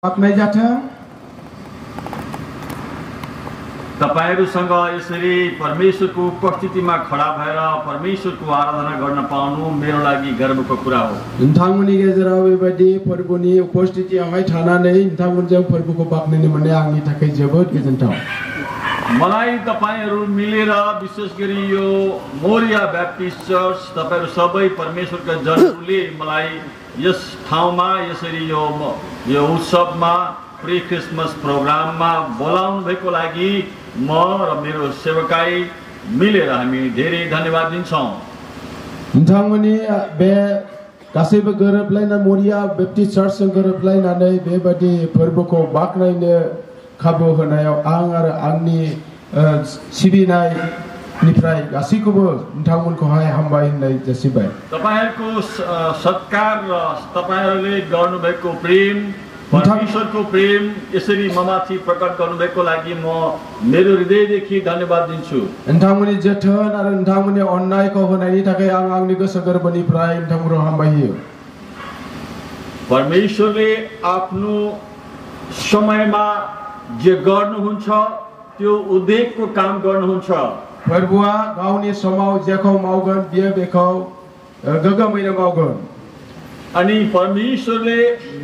पाक्नै जाथों तपाईहरुसँग यसरी परमेश्वरको उपस्थितिमा खडा भएर परमेश्वरको आराधना गर्न पाउनु मेरो लागि गर्वको कुरा हो। नोंथांमोननि गेजेराव बेबायदि फोरबोनि उपस्थितियावहाय थानानै नोंथांमोनजों फोरबोखौ बाख्नायनो मोननाया आंनि थाखाय जोबोद गोजोनथाव। मलाई तपाईहरु मिलेर विशेष गरी यो मोरिया बैप्टिस्ट चर्च तपाईहरु सबै परमेश्वरका जनहरूले मलाई यस ठाउँमा यसरी यो उत्सवमा प्री क्रिसमस प्रोग्राममा बोलाउनु भएको लागि म र मेरो सेवकाई मिलेर हामी धेरै धन्यवाद दिन्छौं। नोंथांमोननि बे गासैबो गोरोबलायना मोरिया बैप्टिस्ट चर्चजों गोरोबलायनानै बेबायदि फोरबोखौ बाख्नायनो खाबु होनायाव आं आरो आंनि सिबिनायनिफ्राय गासैखौबो नोंथांमोनखौहाय हामबाय होननाय जासिबाय। तपाईहरुको सत्कार र तपाईहरुले गर्नुभएको प्रेम परमेश्वरको प्रेम यसरी ममाथि प्रकट गर्नुभएको लागि म मेरो हृदयदेखि धन्यवाद दिन्छु। नोंथांमोननि जोथोन आरो नोंथांमोननि अननायखौ होनायनि थाखाय आं आंनि गोसो गोरबोनिफ्राय नोंथांमोनखौ हामबायो। परमेश्वरले आफ्नो समयमा जे गर्नुहुन्छ त्यो उद्देश्यको काम गर्नुहुन्छ। फोरबोआ गावनि समाव जेखौ मावगोन बियो बेखौ गोग्गोमैनो मावगोन। अनि परमेश्वरले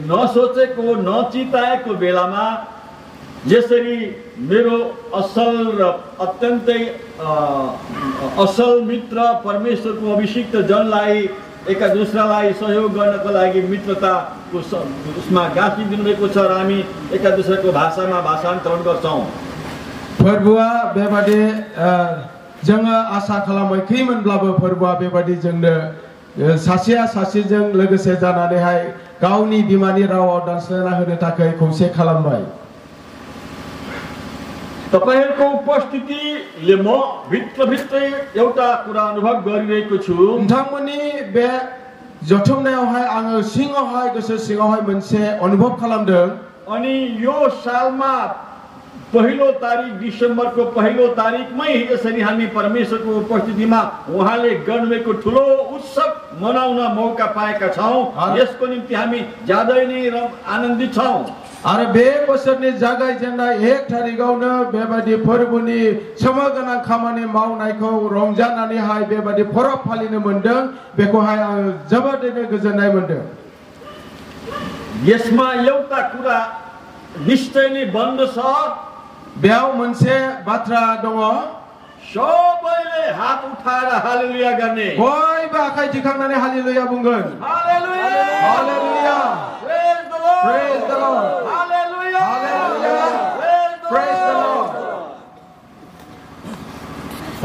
नसोचेको नचिताएको बेलामा जसरी मेरो असल र अत्यन्तै असल मित्र परमेश्वरको अभिषिक्त जनलाई एका दुसरालाई सहयोग गर्नको लागि मित्रताको उसमा गाँसी दिनुभएको छ र हामी एका दुसराको भाषामा भाषान्तरण गर्छौं। फोरबोआ बेबायदि जोङो आसा खालामाखैमोनब्लाबो फोरबोआ बेबायदि जोंनो सासेया सासेजों लोगोसे जानानैहाय गावनि बिमानि रावाव दानस्लायना होनो थाखाय खौसे खालामबाय। तपाईहरुको उपस्थितिले म भित्रभित्रै एउटा कुरा अनुभव गरिरहेको छु। नोंथांमोननि बे जथुमनायावहाय आङो सिङावहाय गोसो सिङावहाय मोनसे अनुभव खालामदों। अनि यो सालमा पहिलो तारिख डिसेम्बरको पहिलो तारिखमै यसरी हामी परमेश्वरको उपस्थितिमा उहाँले गर्नुभएको ठुलो उत्सव मनाउन मौका पाएका छौं। यसको निम्ति हामी ज्यादै नै आनन्दित छौं। आरो बे बोसोरनि जागायजेननाय 1 तारिखआवनो बेबायदि फोरबोनि समगोनां खामानि मावनायखौ रंजानानैहाय बेबायदि फरब फालिनो मोनदों। बेखौहाय आं जोबोदैनो गोजोननाय मोनदों। यसमा एउटा कुरा निश्चय नै बन्द छ। बेयाव मोनसे बाथ्रा दङ। सबैले हात उठाएर हालेलुया गर्ने। बयबो आखाइ दिखांनानै हालेलुया बुंगोन। Hallelujah hallelujah praise the Lord praise the Lord hallelujah hallelujah praise the Lord.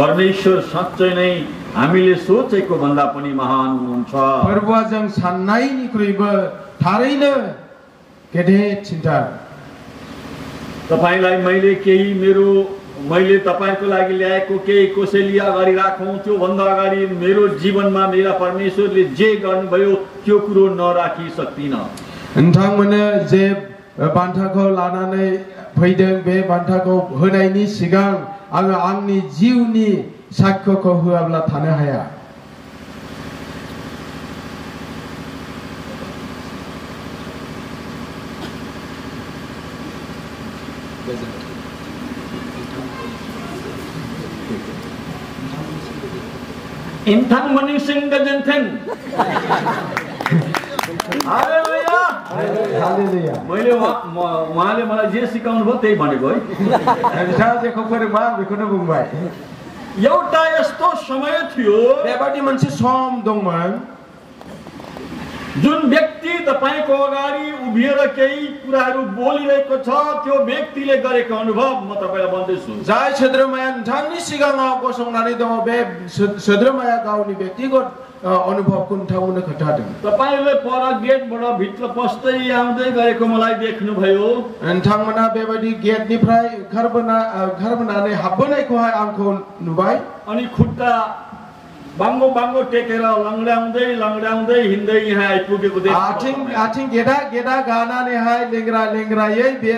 परमेश्वर साँच्चै नै हामीले सोचेको भन्दा पनि महान हुनुहुन्छ। फोरबोआ जों सान्नायनिख्रुइबो थारैनो गेदेरसिनथार। तपाईलाई मैले तपाईको लागि ल्याएको केही कसैले अगाडि राखौं त्यो भन्दा अगाडि मेरो जीवनमा मेरा परमेश्वरले जे गर्नुभयो त्यो कुरो नराखि सक्दिन। नोंथांमोननो जे बान्थाखौ लानानै फैदों बे बान्थाखौ होनायनि सिगां आङो आंनि जिउनि साक्ष्यखौ होआब्ला थानो हाया। Intang meningsing gajenteng. हालेलुया हालेलुया। मैले उहाँले मलाई जे सिकाउनु भयो त्यही भनेको है। बिथाङा जेखौ फोरोंबा बेखौनो बुंबाय। एउटा यस्तो समय थियो बेबायदि मोनसे सम दंमोन जुन व्यक्ति तपाईको अगाडि उभिएर केही कुराहरू बोलिरहेको छ त्यो व्यक्तिले गरेको अनुभव म तपाईलाई भन्दैछु। जाय सोद्रोमाया नोंथांनि सिगाङाव गसंनानै दङ बे सोद्रोमाया गावनि व्यक्तिगत अनुभवको नोंथांमोननो खोन्थादों। तपाईले पर गेटबाट भित्र पस्दै आउँदै गरेको मलाई देख्नुभयो। नोंथांमोना बेबायदि गेटनिफ्राय ओंखारबोनानै हाबबोनायखौहाय आंखौ नुबाय। अनि खुट्टा बाङ्गो बाङ्गो टेकेर लङ्ग्राउँदै हिँड्दै यहाँ आइपुगेको आथिं गेदा गानानैहाय लेंग्रायै बे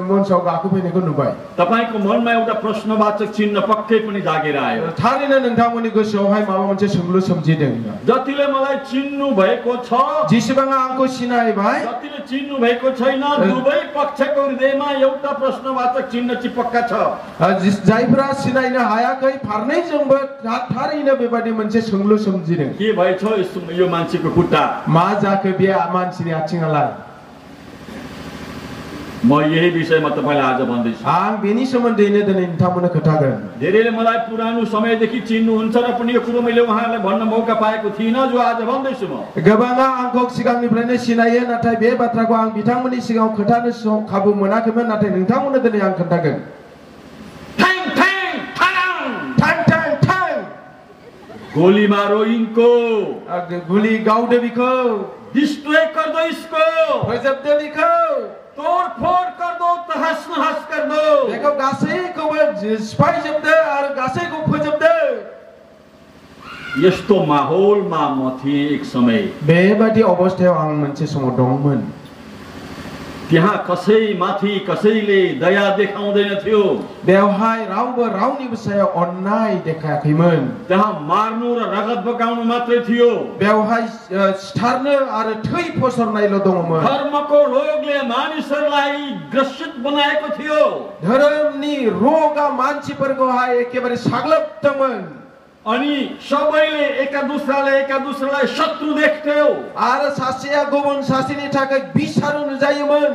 मञ्चआव गाखोफैनायखौ नुबाय। तपाईको मनमा एउटा प्रश्नवाचक चिन्ह पक्कै पनि जागेर आयो। थारैनो नोंथांमोननि गोसोआवहाय माबा मोनसे सोंलु सोमजिदों। जतिले मलाई चिन्नु भएको छ, जेसेबां आंखौ सिनायबाय, जतिले चिन्नु भएको छैन, दुवै पक्षको हृदयमा एउटा प्रश्नवाचक चिन्ह चिपक्का छ। जायफोरा सिनायनो हायाखै फारनैजोंबो थारैनो बेबायदि मोनसे सोंलु सोमजिदों। के भएछ यो मान्छेको खुट्टा? मा जाखो बे मान्छेनि आथिङालाय? म यही विषयमा तपाईलाई आज भन्दैछु। आं बेनि सोमोन्दैनो दिनै नोंथांमोननो खोन्थागोन। धेरैले मलाई पुरानो समयदेखि चिन्नुहुन्छ र पनि यो कुरो मैले उहाँहरूलाई भन्न मौका पाएको थिइनँ, जो आज भन्दैछु म। गोबाङा आंखौ सिगांनिफ्रायनो सिनायो, नाथाय बे बाथ्राखौ आं बिथांमोननि सिगाङाव खोन्थानो खाबु मोनाखैमोन, नाथाय नोंथांमोननो दिनै आं खोन्थागोन। गोली मारो इनको, गोली गाउदो बिखौ, डिस्ट्रॉय कर दो इसको, फोजोबदो बिखौ, तोड़ फोड़ कर दो, तहस नहस कर दो, बेखौ गासैखौबो सिफायजोबदो आरो गासैखौ फोजोबदो। यस्तो माहौलमा म थिएँ एक समय। बेबादि अवस्थायाव आं मोनसे समाव दंमोन। त्यहाँ कसैमाथि कसैले दया देखाउँदैन थियो। बेवहाय रावबो रावनिबो सायाव अन्याय देखायाखैमोन। त्यहाँ मार्नु र रगत बगाउनु मात्रै थियो। बेवहाय सिथार्नो आरो थै फसर्नायल' दङमोन। धर्मको रोगले मानिसहरूलाई ग्रसित बनाएको थियो। धर्मनि रोगआ मान्छेफोरखौहाय एकेबारे साग्लोबदोंमोन। अनि सबैले एका दुसरालाई शत्रु देख्थ्यो। आरो सासेया गुबुन सासेनि थाखाय बिसारो नुजायोमोन।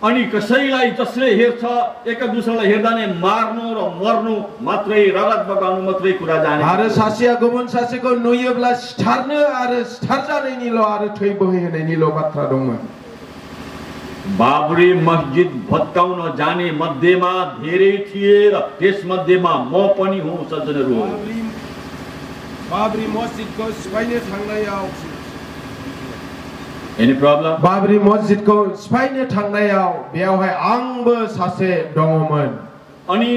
अनि कसैलाई जसले हेर्छ एका दुसरालाई हेर्दा नै मार्नु र मर्नु मात्रै, रगत बगाउनु मात्रै कुरा जाने। आरो सासेया गुबुन सासेको नुयोब्ला सिथार्नो आरो सिथारजानायनिल' आरो थै बोहैहोनायनिल' बाथ्रा दंमोन। बाबरी मस्जिद भत्काउन जाने मध्येमा धेरै थिए र त्यस मध्येमा म पनि हुँ सज्जनहरू। बाबरी मस्जिदको सिफायनो थांनायाव एनी प्रब्लम? बाबरी मस्जिदको सिफायनो थांनायाव बेयावहाय आंबो सासे दङमोन। अनि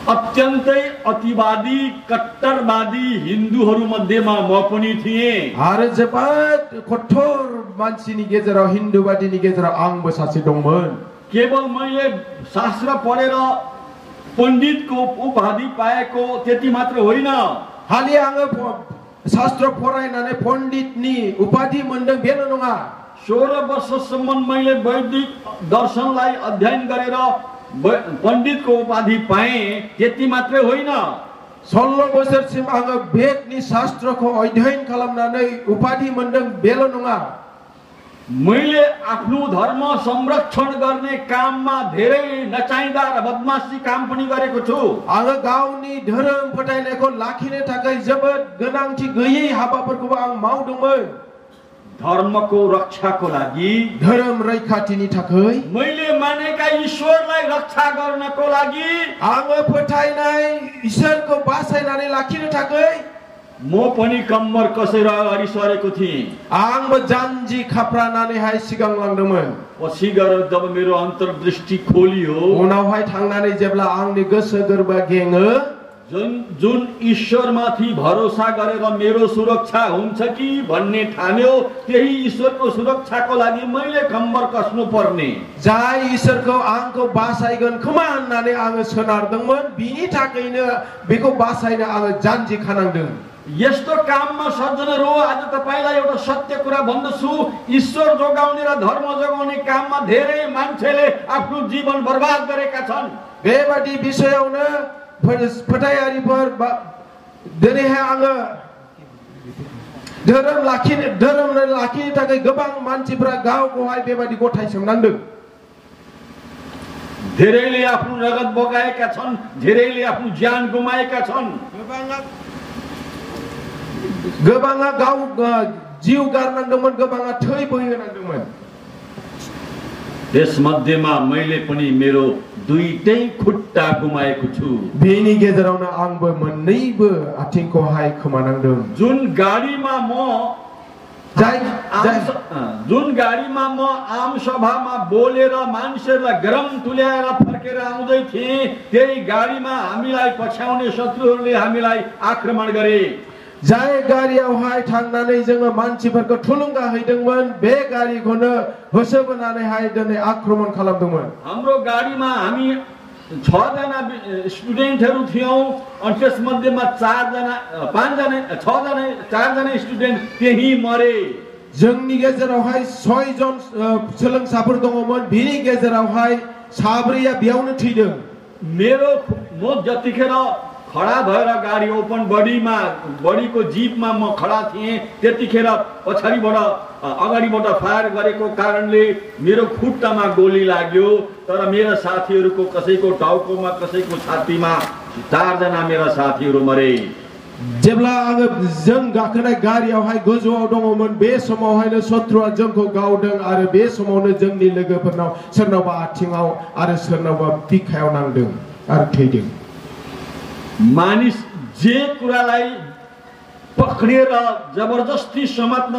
अत्यन्तै अतिवादी कट्टरवादी हिन्दूहरू मध्येमा म पनि थिएँ। आरो जोबोद कठोर मान्छेनि गेजेराव, हिन्दूवादीनि गेजेराव आंबो सासे दंमोन। केवल मैले शास्त्र पढेर पण्डितको उपाधि पाएको त्यति मात्र होइन। खालि आङो शास्त्र फरायनानै पण्डितनि उपाधि मोन्दों बेल' नङा। 16 वर्षसम्म मैले वैदिक दर्शनलाई अध्ययन गरेर पण्डितको उपाधि पाएँ त्यति मात्रै होइन। 16 बोसोरसिम आङो वेदनि शास्त्रको अध्ययन खालामनानै उपाधि मोन्दों बेल' नङा। मैले आफ्नो धर्म संरक्षण गर्ने काममा धेरै नचाहिँदा र बदमासी काम पनि गरेको छु। आङो गावनि धोरोम फोथायनायखौ लाखिनो थाखाय जोबोद गोनांथि गैयै हाबाफोरखौबो आं मावदोंमोन। धर्मको रक्षाको लागि, धर्म रैखाथिनि थाखाय, मैले मानेका ईश्वरलाई रक्षा गर्नको लागि, आङो फोथायनाय ईश्वरको बासायनानै लाखिनो थाखाय म पनि कम्मर कसेर अगाडि सरेको थिएँ। आंबो जान्जि खाफ्रानानैहाय सिगां लांदोंमोन। पछि गएर जब मेरो अन्तर्दृष्टि खोलियो, उनावहाय थांनानै जेब्ला आंनि गोसो गोरबोआ गेङो, जुन ईश्वरमाथि भरोसा गरेर मेरो सुरक्षा हुन्छ कि भन्ने ठान्यो, त्यही ईश्वरको सुरक्षाको लागि मैले कम्मर कस्नु पर्ने। जाय ईश्वरको आंखौ बासायगोन खोमा होननानै आङो सोनारदोंमोन, बिनि थाखायनो बेखौ बासायनो आङो जान्जि खानांदों। यस्तो काममा सज्जनहरू, आज तपाईलाई एउटा सत्य कुरा भन्दछु, ईश्वर जोगाउने र धर्म जोगाउने काममा धेरै मान्छेले आफ्नो जीवन बर्बाद गरेका छन्। बेबादि विषयआवनो फोथायारिफोर दिनैहाय आङो धोरोम लाखिनो थाखाय गोबां मानसिफोरा गावखौहाय बेबादि गथायसोमनांदों। धेरैले आफ्नो रगत बगाएका छन्, धेरैले आफ्नो ज्यान गुमाएका छन्। गोबाङा गाव जिउ गारनांदोंमोन, गोबाङा थै बोहोनांदोंमोन। त्यस मध्येमा मैले पनि मेरो दुईटै खुट्टा गुमाएको छु। बेनि गेजेरावनो आंबो मोन्नैबो आथिंखौहाय खोमानांदों। जुन गाडीमा म जुन गाडीमा म आम सभामा बोलेर मानिसहरूलाई गरम तुल्याएर फर्केर आउँदै थिएँ, त्यही गाडीमा हामीलाई पछ्याउने शत्रुहरूले हामीलाई आक्रमण गरे। जाय गारियावहाय थांनानै जोङो मानसिफोरखौ थुलुंगा हैदोंमोन, बे गारिखौनो होसोबोनानैहाय दिनै आक्रमण खालामदोंमोन। हाम्रो गाडीमा हामी 6 जना स्टुडेन्टहरू थियौं अनि त्यसमध्येमा 4 जना 5 जना 6 जना 4 जना स्टुडेन्ट त्यही मरे। जोंनि गेजेरावहाय 6 जन सोलोंसाफोर दङमोन, बिनि गेजेरावहाय 4या बेयावनो थैदों। म जतिखेर खडा भएर गाडी ओपन बडीको जीपमा म खडा थिएँ, त्यतिखेर पछाडिबाट अगाडिबाट फायर गरेको कारणले मेरो खुट्टामा गोली लाग्यो। तर मेरा साथीहरूको कसैको टाउकोमा कसैको छातीमा 4 जना मेरा साथीहरू मरे। जेब्ला आङो जों गाखोनाय गारियावहाय गोजौआव दङमोन, बे समावहायनो शत्रुआ जोंखौ गावदों आरो बे समावनो जोंनि लोगोफोरनाव सोरनावबा आथिङाव आरो सोरनावबा बिखायाव नांदों आरो थैदों। मानिस जे कुरालाई पक्रेर जबरजस्ती समात्न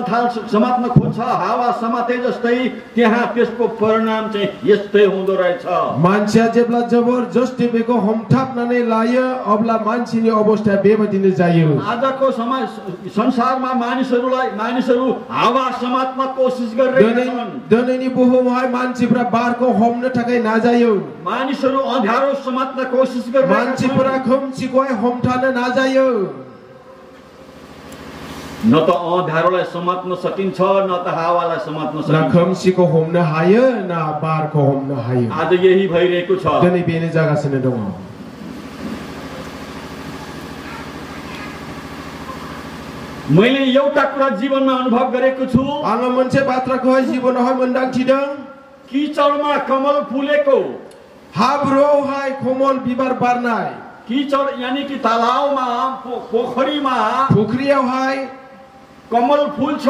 खोज्छ, हावा समाते जस्तै त्यहाँ त्यसको परिणाम चाहिँ यस्तै हुँदो रहेछ। मान्छेया जेब्ला जबरजस्ती बेखौ हमथाबनानै लायो, अब्ला मान्छेनि अवस्था बेबायदिनो जायो। आजको संसारमा मानिसहरू हावा समात्न कोसिस गरिरहेका छन्। दिनैनि बुहुमावहाय मान्छेफोरा बारको हमनो थाखाय नाजायो। मानिसहरू अँध्यारो समात्न कोसिस गरिरहेका छन्। मान्छेफोरा खोमसीखौहाय हमथानो नाजायो। न त अँध्यारोलाई समात्न सकिन्छ, न त हावालाई समात्न सकिन्छ। न खोमसीको हमनो हायो, न बारको हमनो हायो। आज यही भइरहेको छ। दिनै बेनो जागासिनो दङ। मैले एउटा कुरा जीवनमा अनुभव गरेको छु। आङो मोनसे बाथ्राखौहाय जिबनावहाय मोन्दांथिदों। किचडमा कमल फुलेको, हाब्रुआवहाय कमल बिबार बारनाय। किचड यानी कि तालावमा, पोखरीमा, फुख्रियावहाय कमल फुल्छ,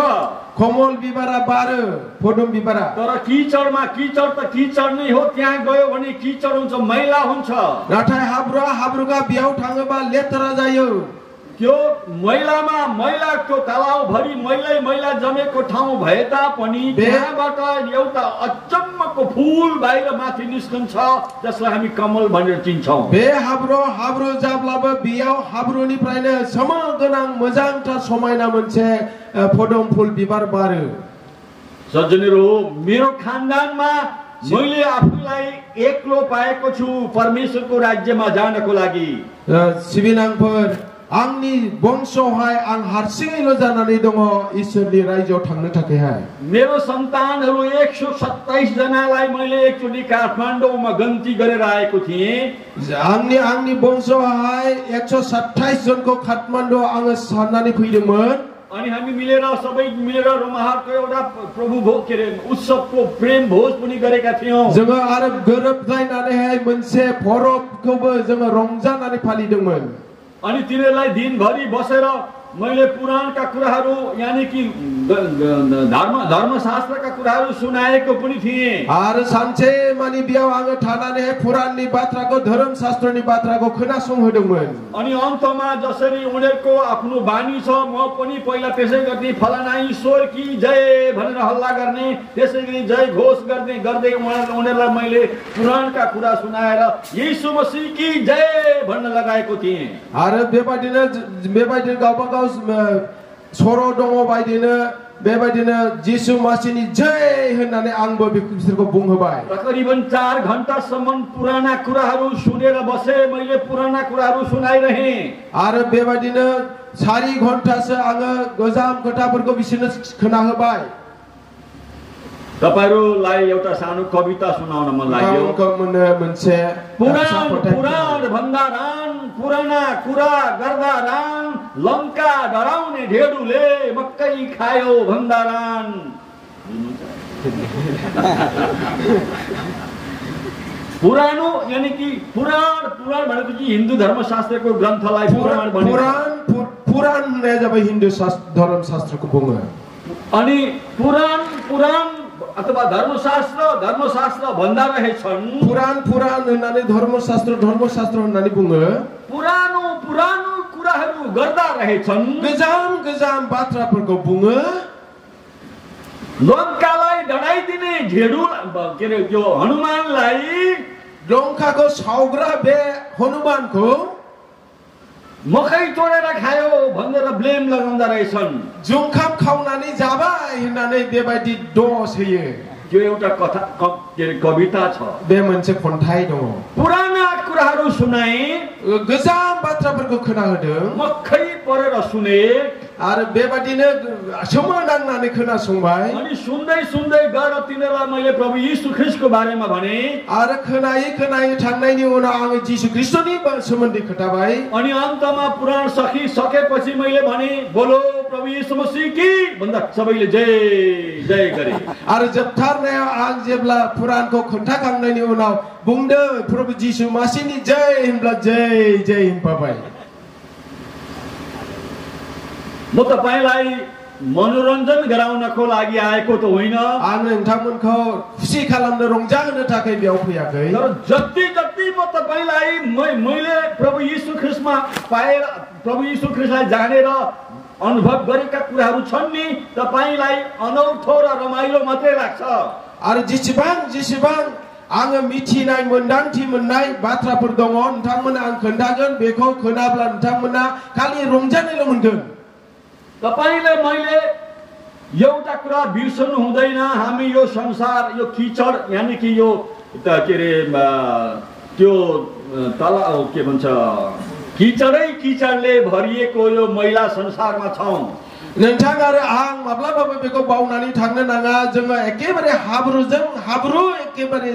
कमल बिबारा बारो, पदुम बिबारा। तर किचडमा किचड त किचड नै हो, त्यहाँ गयो भने किचड हुन्छ, मैला हुन्छ। नाथाय हाब्रुका बेयाव थाङोबा लेथरा जायो। त्यो मैला त्यो तालावभरि मैला जमेको ठाउँ भए तापनि त्यहाँबाट एउटा अचम्मको फुल बाहिर माथि निस्कन्छ, जसलाई हामी कमल भनेर चिन्छौँ। बे हाब्रु जाब्लाबो बेयाव हाब्रुनिफ्रायनो समल गोनां मोजांथार समायना मोनसे पदुम फुल बिबार बारो। सज्जनहरू, मेरो खानदानमा मैले आफूलाई एक्लो पाएको छु परमेश्वरको राज्यमा जानको लागि। सिबिनांफोर, आंनि वंशआवहाय आं हारसिङैल' जानानै दङ ईश्वरनि रायजोआव थांनो थाखायहाय। मेरो सन्तानहरू 127 जनालाई मैले एकचोटि काठमाडौँमा गन्ती गरेर आएको थिएँ। आंनि वंशआवहाय 127 जनको काठमाडौँ आङो सान्नानै फैदोंमोन। अनि हामी सबै मिलेर रोमाहाटको एउटा प्रभु भोज के अरे उत्सवको प्रेम भोज पनि गरेका थियौँ। जोङो आरो गोरोबलायनानैहाय मोनसे परबखौबो जोङो रंजानानै फालिदोंमोन। अनि तिनीहरूलाई दिनभरि बसेर मैले पुराणका कुराहरू यानी कि धर्मशास्त्रका कुराहरू सुनाएको पनि थिएँ। आरो सानसे मानि बेयाव आङो थानानैहाय पुराणनि बाथ्राको, धर्मशास्त्रनि बाथ्राको खोनासंहोदोंमोन। अनि अन्तमा जसरी उनीहरूको आफ्नो बानी छ, म पनि पहिला त्यसै गर्ने, फलाना ईश्वर की जय भनेर हल्ला गर्ने, त्यसै गरी जय घोष गर्दै उनीहरूलाई मैले पुराणका कुरा सुनाएर येशू मसीह की जय भन्न लगाएको थिएँ। आरो बेबायदिनो गावबागाव सर' दङ बेबायदिनो जिसु मसीहनि जय होननानै आंबो बिसोरखौ बुंहोबाय। तकरिबन 4 घण्टासम्म पुराना कुराहरू सुनेर बसे, मैले पुराना कुराहरू सुनाइरहेँ। आरो बेबायदिनो 4 घण्टासो आङो गोजाम खोथाफोरखौ बिसोरनो खोनाहोबाय। तपाईहरुलाई एउटा सानो कविता सुनाउन मन लाग्यो। पुराण भन्दा रान, पुराना कुरा गर्दा रान, लंका डराउने ढेडुले मकै खायो भन्दा रान। पुरानो यानी कि पुराण भनेपछि हिन्दू धर्मशास्त्रको ग्रन्थलाई पुराण भनिन्छ। पुराण जब हिन्दू धर्मशास्त्रको बुङो अनि पुराण अथवा धर्मशास्त्र भन्दा रहेछन्। पुराण होननानै धर्मशास्त्र होननानै बुङो। पुरानो कुराहरू गर्दा रहेछन्। गोजाम बाथ्राफोरखौ बुङो। लङ्कालाई डढाइदिने घेडु के अरे यो हनुमानलाई लङ्काको साउग्रा बे हनुमानको मकै तोडेर खायो भनेर ब्लेम लगाउँदा रहेछन्। जुंखाम खाउनानै जाबाय होननानै बेबायदि दोष होयो। यो एउटा कथा के अरे कविता छ। बे मोनसे खन्थाइ दङ। पुराना कुराहरू सुनाए, गोजाम बाथ्राफोरखौ खोनाहोदों, मकै परेर सुने आरो बेबादिनो सोमोनांनानै खोनासंबाय। अनि सुन्दै सुन्दै गएर तिनीहरूलाई मैले प्रभु यीशु ख्रीष्टको बारेमा भने। आरो खोनायै खोनायै थांनायनि उनाव आङो यीशु ख्रीष्टनि सोमोन्दै खोटाबाय। अनि अन्तमा पुराण सकेपछि मैले भने बोलो प्रभु यीशु मसीह की भन्दा सबैले जय जय गरे। आरो जोबथारनायाव आं जेब्ला पुराणखौ खोन्थाखांनायनि उनाव बुंदों प्रभु यीशु मसीहनि जय होनब्ला जय जय होनफाबाय। म तपाईलाई मनोरञ्जन गराउनको लागि आएको त होइन। आं नोंथांमोनखौ खुसी खालामनो रंजाहोनो थाखाय बेयाव फैयाखै। तर जति जति म तपाईलाई मैले प्रभु यीशु ख्रीष्टमा पाएर प्रभु यीशु ख्रीष्टलाई जानेर अनुभव गरेका कुराहरू छन् नि, तपाईलाई अनौठो र रमाइलो मात्रै लाग्छ। आरो जेसेबां आङो मिथिनाय मोन्दांथि मोननाय बाथ्राफोर दङ, नोंथांमोना आं खोन्थागोन, बेखौ खोनाब्ला नोंथांमोना खालि रंजानायल' मोनगोन। तपाईले मैले एउटा कुरा बिर्सनु हुँदैन। हामी यो संसार यो किचड यानी कि यो के अरे त्यो तला के भन्छ किचडले भरिएको यो मैला संसारमा छौं। नोंथां आरो आं माब्लाबाबो बेखौ बावनानै थांनो नाङा। जोङो एकेबारे हाब्रु एकेबारे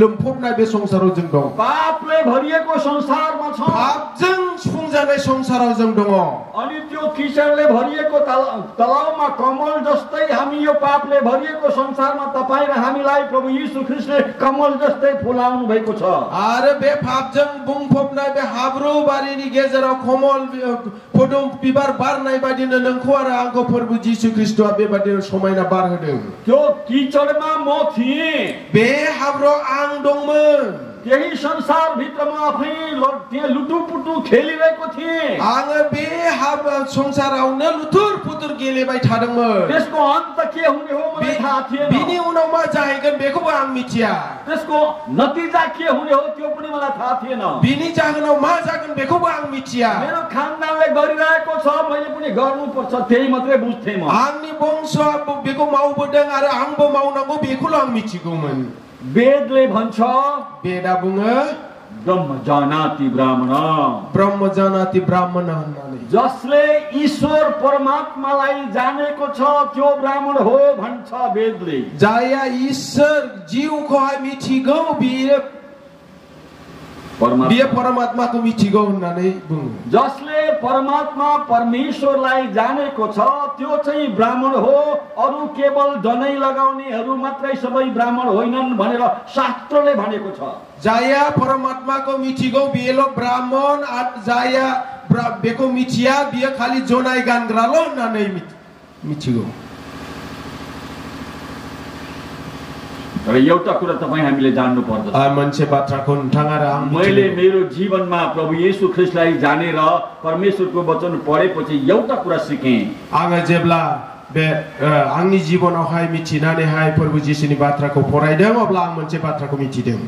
लोमफबनाय बे संसाराव जों दं। पापले भरिएको संसारमा छौं। पापजों सुफुंजानाय संसाराव जों दङ। अनि त्यो किचडले भरिएको तलाउमा कमल जस्तै हामी यो पापले भरिएको संसारमा तपाईं र हामीलाई प्रभु यीशु ख्रीष्टले कमल जस्तै फुलाउनु भएको छ। आरो बे पापजों बुंफबनाय बे हाब्रु बारिनि गेजेराव कमल फदुम बिबार बारनाय बादिनो नोंखौ आरो आंखौ प्रभु यीशु ख्रीष्टआ बेबादिनो समायना बार होदों। त्यो किचडमा म थिएँ। बे हाब्रुआव आं दंमोन। यही संसार भित्रमा आफै लुटुपुटु खेलिरहेको थिएँ। आङो बे संसारावनो लुथुर पुथुर गेलेबाय थादोंमोन। त्यसको अन्त के हुने हो मलाई थाहा थिएन। बिनि उनाव मा जाहैगोन बेखौबो आं मिथिया। त्यसको नतिजा के हुने हो त्यो पनि मलाई थाहा थिएन। बिनि जाहोनाव मा जागोन बेखौबो आं मिथिया। मेरो खानदानले गरिरहेको छ, मैले पनि गर्नुपर्छ, त्यही मात्रै बुझ्थेँ म। आंनि वंशआ बेखौ मावबोदों आरो आंबो मावनांगौ बेखौल' आं मिथिगौमोन। वेदले भन्छ, वेदा बुङो ब्रह्म जानाति ब्राह्मण होननानै। जसले ईश्वर परमात्मालाई जानेको छ त्यो ब्राह्मण हो भन्छ वेदले। जाया ईश्वर जीवखौहाय मिथिगौ बियो परमात्माको मिथिगौ होननानै बुङो। जसले परमात्मा परमेश्वरलाई जानेको छ त्यो चाहिँ ब्राह्मण हो। अरु केवल जनै लगाउनेहरू मात्रै सबै ब्राह्मण होइनन् भनेर शास्त्रले भनेको छ। जाया परमात्माको मिथिगौ बियोल' ब्राह्मण, जाया बेखौ मिथिया बियो खालि जनाय गानग्राल' होननानै मिथिगौ। र एउटा कुरा तपाईँ हामीले जान्नु पर्दछ। मान्छे बाथ्राखौ नोंथाङा र आं मैले मेरो जीवनमा प्रभु येशू ख्रीष्टलाई जानेर परमेश्वरको वचन पढेपछि एउटा कुरा सिकेँ। आङो जेब्ला बे आंनि जीवनावहाय मिथिनानैहाय प्रभु यीशुनि बाथ्राखौ फरायदों अब्ला आं मोनसे बाथ्राखौ मिथिदों।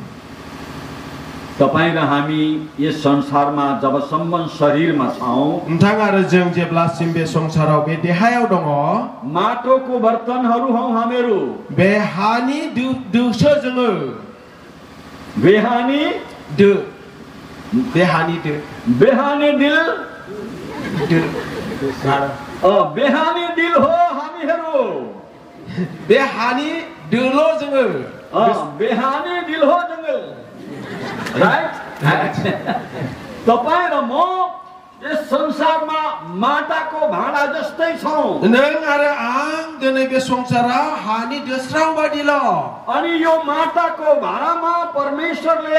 तपाईं र हामी यस संसारमा जबसम्म शरीरमा छौं, नोंथां आरो जों जेब्लासिम बे संसाराव बे देहायाव दङ, माटोको बर्तनहरू हौ हामीहरू। बे हानि दोसो जोङो। बेहानी दो बेहानी दिल बेहानी दिल हो हामीहरू। बेहानी दिलो जोङो। बेहानी दिल हो जोङो। राइट? तपाईं र म यस संसारमा माटाको भाँडा जस्तै छौं। नों आरो आं दिनै बे संसाराव हानि दोस्राव बादिल'। अनि यो माटाको भाँडामा परमेश्वरले